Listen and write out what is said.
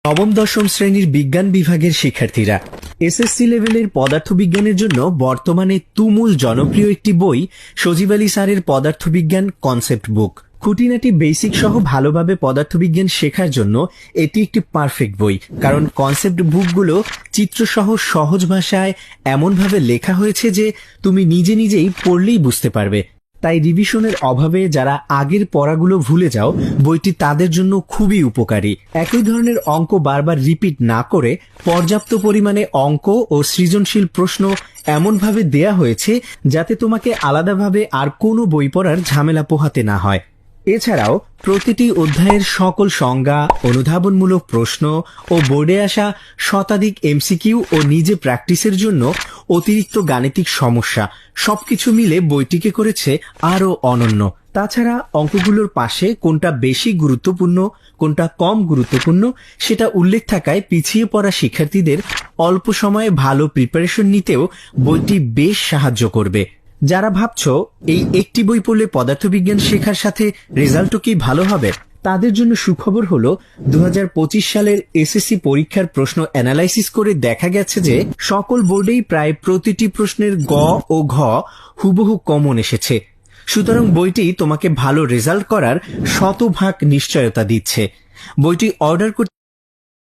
নবম দশম শ্রেণীর বিজ্ঞান বিভাগের শিক্ষার্থীরা এসএসসি লেভেলের পদার্থবিজ্ঞানের জন্য বর্তমানে তুমুল জনপ্রিয় একটি বই সজীব আলী স্যারের পদার্থবিজ্ঞান কনসেপ্ট বুক। খুঁটিনাটি বেসিক সহ ভালোভাবে পদার্থবিজ্ঞান শেখার জন্য এটি একটি পারফেক্ট বই, কারণ কনসেপ্ট বুকগুলো চিত্রসহ সহজ ভাষায় এমনভাবে লেখা হয়েছে যে তুমি নিজে নিজেই পড়লেই বুঝতে পারবে। তাই রিভিশনের অভাবে যারা আগের পড়াগুলো ভুলে যাও, বইটি তাদের জন্য খুবই উপকারী। একই ধরনের অঙ্ক বারবার রিপিট না করে পর্যাপ্ত পরিমাণে অঙ্ক ও সৃজনশীল প্রশ্ন এমনভাবে দেয়া হয়েছে যাতে তোমাকে আলাদাভাবে আর কোনো বই পড়ার ঝামেলা পোহাতে না হয়। এছাড়াও প্রতিটি অধ্যায়ের সকল সংজ্ঞা, অনুধাবনমূলক প্রশ্ন ও বোর্ডে আসা শতাধিক এমসিকিউ ও নিজে প্র্যাকটিসের জন্য অতিরিক্ত গাণিতিক সমস্যা সবকিছু মিলে বইটিকে করেছে আরও অনন্য। তাছাড়া অঙ্কগুলোর পাশে কোনটা বেশি গুরুত্বপূর্ণ, কোনটা কম গুরুত্বপূর্ণ সেটা উল্লেখ থাকায় পিছিয়ে পড়া শিক্ষার্থীদের অল্প সময়ে ভালো প্রিপারেশন নিতেও বইটি বেশ সাহায্য করবে। যারা ভাবছো এই একটি বই পড়লে পদার্থবিজ্ঞান শেখার সাথে রেজাল্টও কি ভালো হবে, তাদের জন্য সুখবর হলো 2025 সালের এসএসসি পরীক্ষার প্রশ্ন অ্যানালাইসিস করে দেখা গেছে যে সকল বোর্ডেই প্রায় প্রতিটি প্রশ্নের গ ও ঘ হুবহু কমন এসেছে। সুতরাং বইটি তোমাকে ভালো রেজাল্ট করার শতভাগ নিশ্চয়তা দিচ্ছে। বইটি অর্ডার করতে